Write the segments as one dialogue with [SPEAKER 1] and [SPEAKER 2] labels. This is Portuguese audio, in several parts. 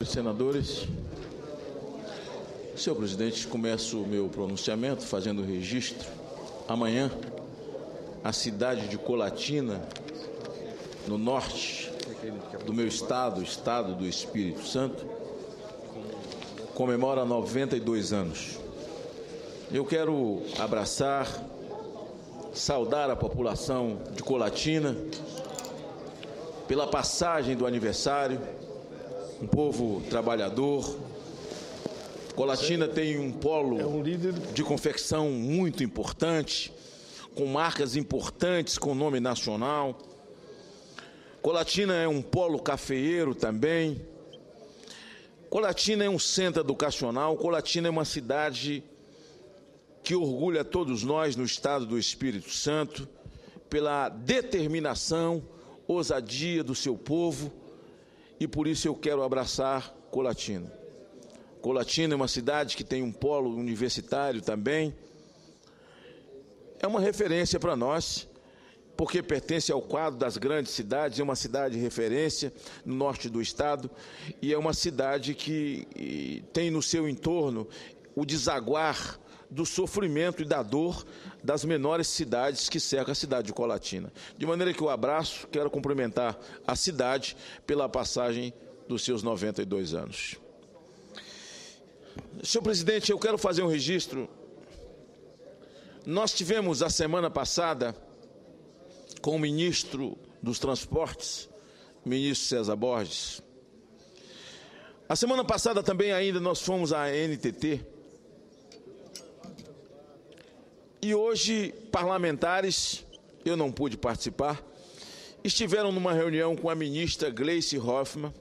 [SPEAKER 1] Senadores, senhor presidente, começo o meu pronunciamento fazendo registro. Amanhã, a cidade de Colatina, no norte do meu estado, o estado do Espírito Santo, comemora 92 anos. Eu quero abraçar, saudar a população de Colatina pela passagem do aniversário, um povo trabalhador. Colatina tem um polo de confecção muito importante, com marcas importantes, com nome nacional. Colatina é um polo cafeeiro também. Colatina é um centro educacional. Colatina é uma cidade que orgulha todos nós no estado do Espírito Santo pela determinação, ousadia do seu povo, e por isso eu quero abraçar Colatina. Colatina é uma cidade que tem um polo universitário também. É uma referência para nós, porque pertence ao quadro das grandes cidades, é uma cidade de referência no norte do estado, e é uma cidade que tem no seu entorno o desaguar do sofrimento e da dor das menores cidades que cercam a cidade de Colatina. De maneira que eu abraço, quero cumprimentar a cidade pela passagem dos seus 92 anos. Senhor presidente, eu quero fazer um registro. Nós tivemos a semana passada com o ministro dos Transportes, ministro César Borges. A semana passada também ainda nós fomos à NTT. E hoje, parlamentares, eu não pude participar, estiveram numa reunião com a ministra Gleice Hoffmann.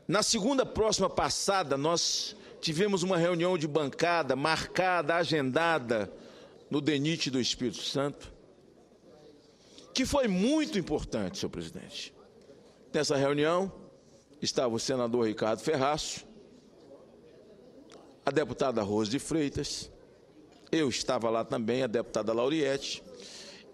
[SPEAKER 1] Na segunda próxima passada, nós tivemos uma reunião de bancada marcada, agendada no DENIT do Espírito Santo, que foi muito importante, senhor presidente. Nessa reunião estava o senador Ricardo Ferraço, a deputada Rose de Freitas, eu estava lá também, a deputada Lauriette,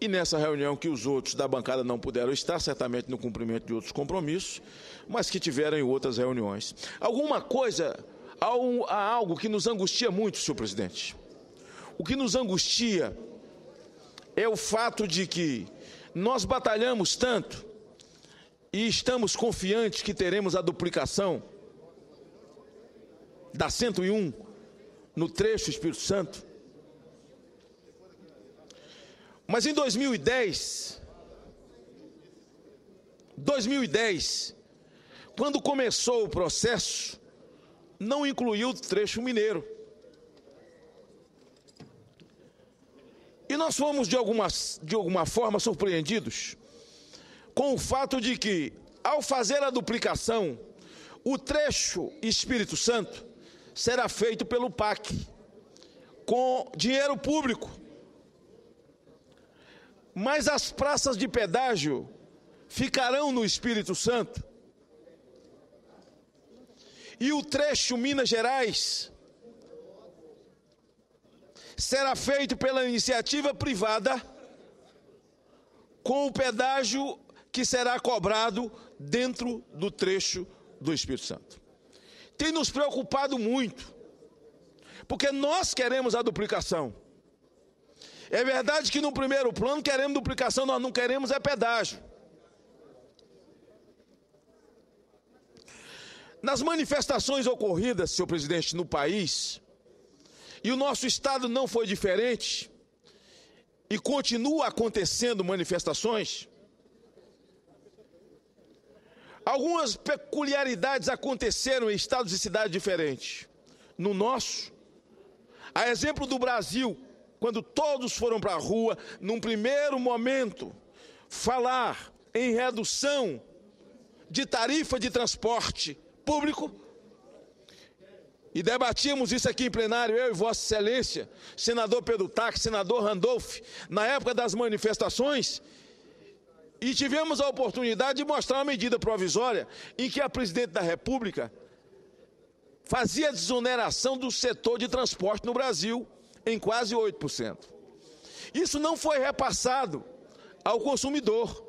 [SPEAKER 1] e nessa reunião que os outros da bancada não puderam estar, certamente no cumprimento de outros compromissos, mas que tiveram em outras reuniões. Há algo que nos angustia muito, senhor presidente. O que nos angustia é o fato de que nós batalhamos tanto e estamos confiantes que teremos a duplicação da 101 no trecho Espírito Santo. Mas em 2010, quando começou o processo, não incluiu o trecho mineiro. E nós fomos, de alguma forma, surpreendidos com o fato de que, ao fazer a duplicação, o trecho Espírito Santo será feito pelo PAC, com dinheiro público. Mas as praças de pedágio ficarão no Espírito Santo. E o trecho Minas Gerais será feito pela iniciativa privada, com o pedágio que será cobrado dentro do trecho do Espírito Santo. Tem nos preocupado muito, porque nós queremos a duplicação. É verdade que no primeiro plano queremos duplicação, nós não queremos é pedágio. Nas manifestações ocorridas, senhor presidente, no país, e o nosso estado não foi diferente, e continua acontecendo manifestações, algumas peculiaridades aconteceram em estados e cidades diferentes. No nosso, a exemplo do Brasil, quando todos foram para a rua, num primeiro momento, falar em redução de tarifa de transporte público, e debatíamos isso aqui em plenário, eu e Vossa Excelência, senador Pedro Tax, senador Randolph, na época das manifestações, e tivemos a oportunidade de mostrar uma medida provisória em que a presidente da República fazia desoneração do setor de transporte no Brasil em quase 8%. Isso não foi repassado ao consumidor.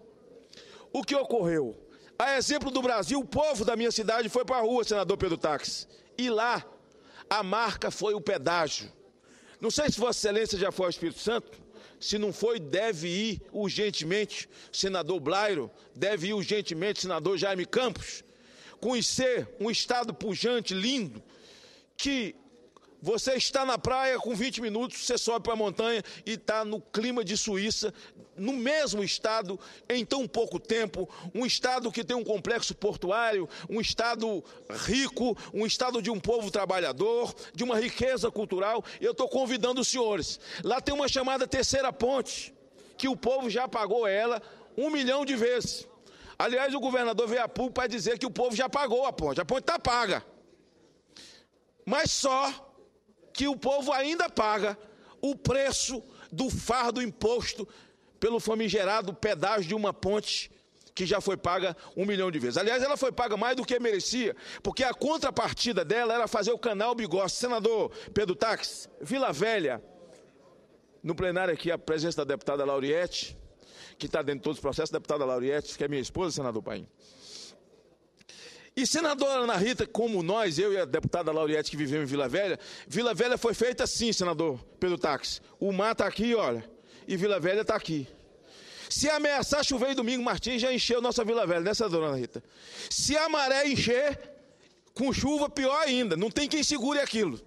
[SPEAKER 1] O que ocorreu? A exemplo do Brasil, o povo da minha cidade foi para a rua, senador Pedro Táxi. E lá, a marca foi o pedágio. Não sei se Vossa Excelência já foi ao Espírito Santo. Se não foi, deve ir urgentemente, senador Blairo, deve ir urgentemente, senador Jaime Campos, conhecer um estado pujante, lindo, que você está na praia com 20 minutos, você sobe para a montanha e está no clima de Suíça, no mesmo estado, em tão pouco tempo, um estado que tem um complexo portuário, um estado rico, um estado de um povo trabalhador, de uma riqueza cultural. Eu estou convidando os senhores. Lá tem uma chamada Terceira Ponte, que o povo já pagou ela 1 milhão de vezes. Aliás, o governador veio a público para dizer que o povo já pagou a ponte está paga. Mas só que o povo ainda paga o preço do fardo imposto pelo famigerado pedágio de uma ponte que já foi paga 1 milhão de vezes. Aliás, ela foi paga mais do que merecia, porque a contrapartida dela era fazer o canal Bigossi. Senador Pedro Táxi, Vila Velha, no plenário aqui, a presença da deputada Lauriette, que está dentro de todos os processos, deputada Lauriette, que é minha esposa, senador Paim. E senadora Ana Rita, como nós, eu e a deputada Lauriette que vivemos em Vila Velha foi feita assim, senador Pedro Táxi. O mar está aqui, olha, e Vila Velha está aqui. Se ameaçar chover em Domingo Martins, já encheu nossa Vila Velha, né, senadora Ana Rita? Se a maré encher, com chuva, pior ainda, não tem quem segure aquilo.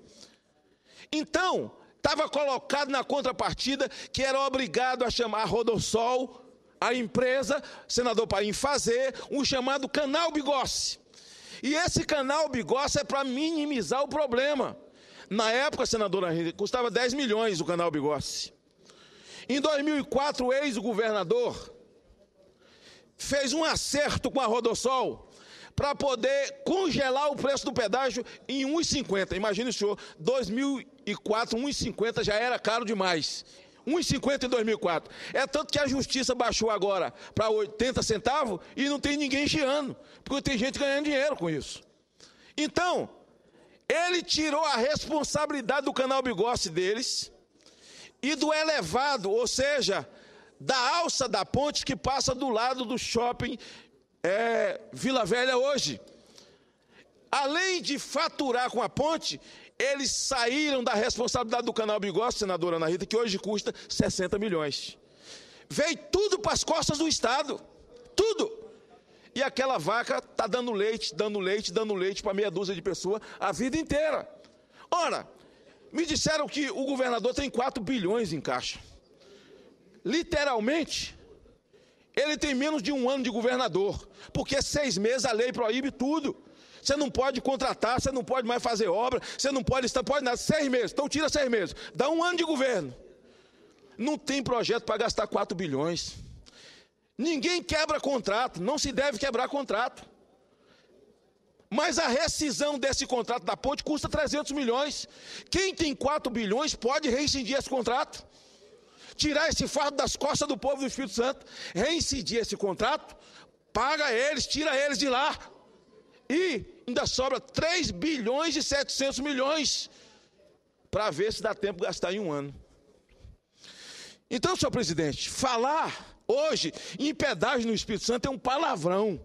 [SPEAKER 1] Então, estava colocado na contrapartida que era obrigado a chamar a Rodossol, a empresa, senador Paim, fazer um chamado Canal Bigossi. E esse canal Bigossi é para minimizar o problema. Na época, senadora Rita, custava 10 milhões o canal Bigossi. Em 2004, o ex-governador fez um acerto com a Rodossol para poder congelar o preço do pedágio em 1,50. Imagine o senhor, 2004, 1,50 já era caro demais. 1,50 em 2004. É tanto que a justiça baixou agora para 80 centavos e não tem ninguém chiando, porque tem gente ganhando dinheiro com isso. Então, ele tirou a responsabilidade do canal Bigossi deles e do elevado, ou seja, da alça da ponte que passa do lado do shopping Vila Velha hoje. Além de faturar com a ponte, eles saíram da responsabilidade do canal Bigossi, senadora Ana Rita, que hoje custa 60 milhões. Veio tudo para as costas do Estado. Tudo. E aquela vaca está dando leite para meia dúzia de pessoas a vida inteira. Ora, me disseram que o governador tem 4 bilhões em caixa. Literalmente, ele tem menos de 1 ano de governador, porque 6 meses a lei proíbe tudo. Você não pode contratar, você não pode mais fazer obra, você não pode nada, 6 meses, então tira 6 meses, dá 1 ano de governo. Não tem projeto para gastar 4 bilhões. Ninguém quebra contrato, não se deve quebrar contrato. Mas a rescisão desse contrato da ponte custa 300 milhões. Quem tem 4 bilhões pode reincidir esse contrato, tirar esse fardo das costas do povo do Espírito Santo, reincidir esse contrato, paga eles, tira eles de lá. E ainda sobra 3 bilhões e 700 milhões para ver se dá tempo de gastar em 1 ano. Então, senhor presidente, falar hoje em pedágio no Espírito Santo é um palavrão.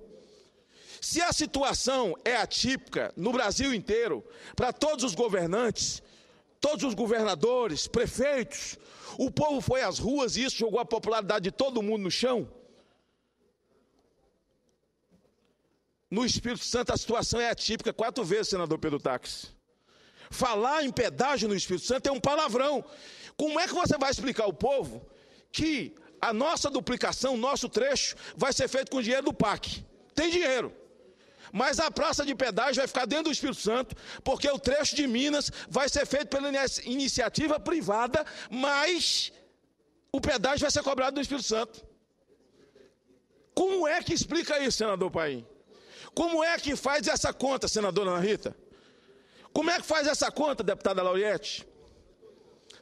[SPEAKER 1] Se a situação é atípica no Brasil inteiro, para todos os governantes, todos os governadores, prefeitos, o povo foi às ruas e isso jogou a popularidade de todo mundo no chão. No Espírito Santo a situação é atípica 4 vezes, senador Pedro Táxi. Falar em pedágio no Espírito Santo é um palavrão. Como é que você vai explicar ao povo que a nossa duplicação, nosso trecho, vai ser feito com dinheiro do PAC? Tem dinheiro. Mas a praça de pedágio vai ficar dentro do Espírito Santo, porque o trecho de Minas vai ser feito pela iniciativa privada, mas o pedágio vai ser cobrado no Espírito Santo. Como é que explica isso, senador Paim? Como é que faz essa conta, senadora Ana Rita? Como é que faz essa conta, deputada Lauriette?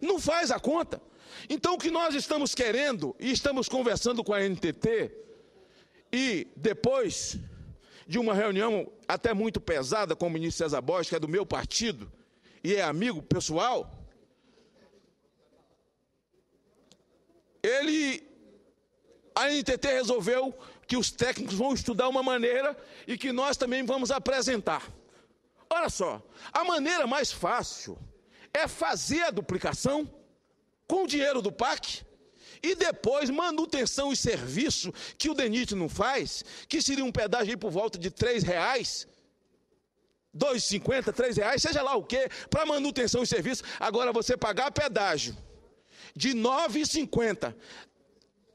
[SPEAKER 1] Não faz a conta. Então, o que nós estamos querendo, e estamos conversando com a NTT, e depois de uma reunião até muito pesada com o ministro César Borges, que é do meu partido, e é amigo pessoal, a NTT resolveu que os técnicos vão estudar uma maneira e que nós também vamos apresentar. Olha só, a maneira mais fácil é fazer a duplicação com o dinheiro do PAC e depois manutenção e serviço que o DENIT não faz, que seria um pedágio aí por volta de R$3, R$ 2,50, R$3, seja lá o quê, para manutenção e serviço. Agora você pagar pedágio de R$ 9,50,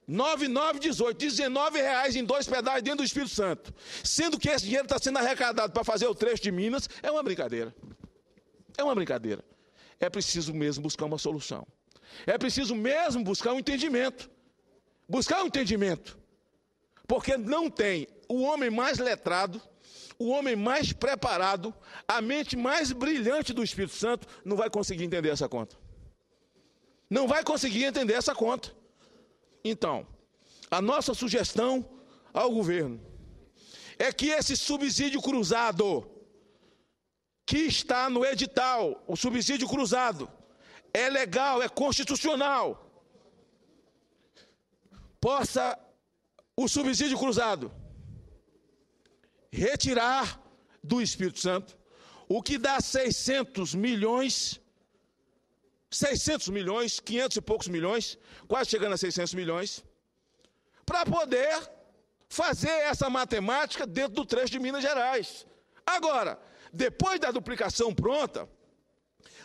[SPEAKER 1] 9,918, R$19 em 2 pedágios dentro do Espírito Santo, sendo que esse dinheiro está sendo arrecadado para fazer o trecho de Minas, é uma brincadeira. É uma brincadeira. É preciso mesmo buscar uma solução. É preciso mesmo buscar um entendimento. Buscar um entendimento. Porque não tem o homem mais letrado, o homem mais preparado, a mente mais brilhante do Espírito Santo não vai conseguir entender essa conta. Não vai conseguir entender essa conta. Então, a nossa sugestão ao governo é que esse subsídio cruzado, que está no edital, o subsídio cruzado, é legal, é constitucional, possa o subsídio cruzado retirar do Espírito Santo o que dá 600 milhões, 500 e poucos milhões, quase chegando a 600 milhões, para poder fazer essa matemática dentro do trecho de Minas Gerais. Agora, depois da duplicação pronta,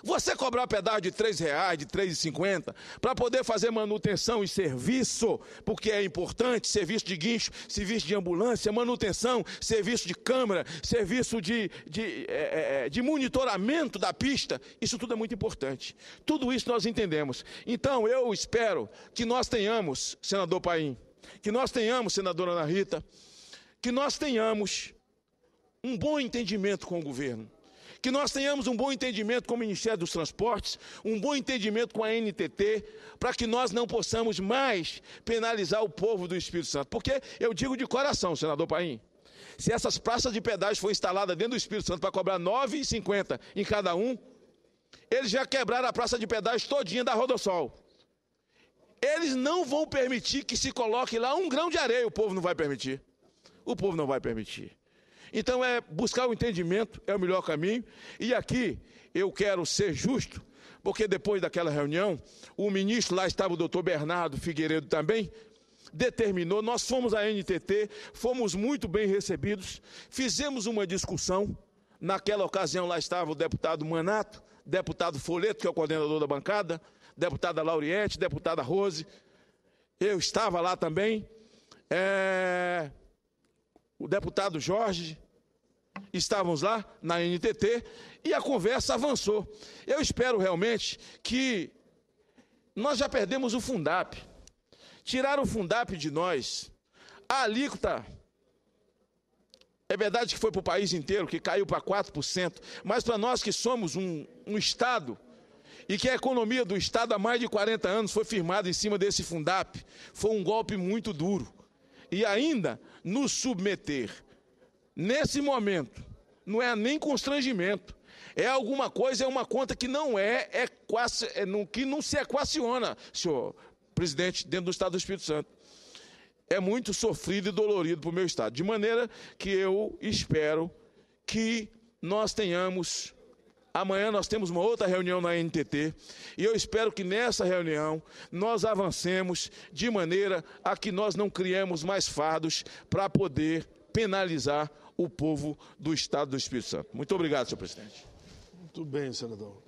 [SPEAKER 1] você cobrar pedágio de R$3, de R$3,50, para poder fazer manutenção e serviço, porque é importante, serviço de guincho, serviço de ambulância, manutenção, serviço de câmara, serviço de monitoramento da pista, isso tudo é muito importante. Tudo isso nós entendemos. Então, eu espero que nós tenhamos, senador Paim, que nós tenhamos, senadora Ana Rita, que nós tenhamos um bom entendimento com o governo, que nós tenhamos um bom entendimento com o Ministério dos Transportes, um bom entendimento com a NTT, para que nós não possamos mais penalizar o povo do Espírito Santo. Porque eu digo de coração, senador Paim, se essas praças de pedágio forem instaladas dentro do Espírito Santo para cobrar R$ 9,50 em cada um, eles já quebraram a praça de pedágio todinha da Rodossol. Eles não vão permitir que se coloque lá um grão de areia, o povo não vai permitir. O povo não vai permitir. Então, buscar o entendimento é o melhor caminho. E aqui eu quero ser justo, porque depois daquela reunião, o ministro, lá estava o doutor Bernardo Figueiredo também, determinou, nós fomos à NTT, fomos muito bem recebidos, fizemos uma discussão. Naquela ocasião, lá estava o deputado Manato, deputado Folleto, que é o coordenador da bancada, deputada Lauriette, deputada Rose, eu estava lá também, o deputado Jorge, estávamos lá na NTT e a conversa avançou. Eu espero realmente que nós já perdemos o Fundap. Tiraram o Fundap de nós. A alíquota, é verdade que foi para o país inteiro, que caiu para 4%, mas para nós que somos um Estado e que a economia do Estado há mais de 40 anos foi firmada em cima desse Fundap, foi um golpe muito duro. E ainda nos submeter, nesse momento, não é nem constrangimento, é alguma coisa, é uma conta que não que não se equaciona, senhor presidente, dentro do Estado do Espírito Santo. É muito sofrido e dolorido para o meu Estado, de maneira que eu espero que nós tenhamos. Amanhã nós temos uma outra reunião na NTT e eu espero que nessa reunião nós avancemos de maneira a que nós não criemos mais fardos para poder penalizar o povo do Estado do Espírito Santo. Muito obrigado, senhor presidente.
[SPEAKER 2] Muito bem, senador.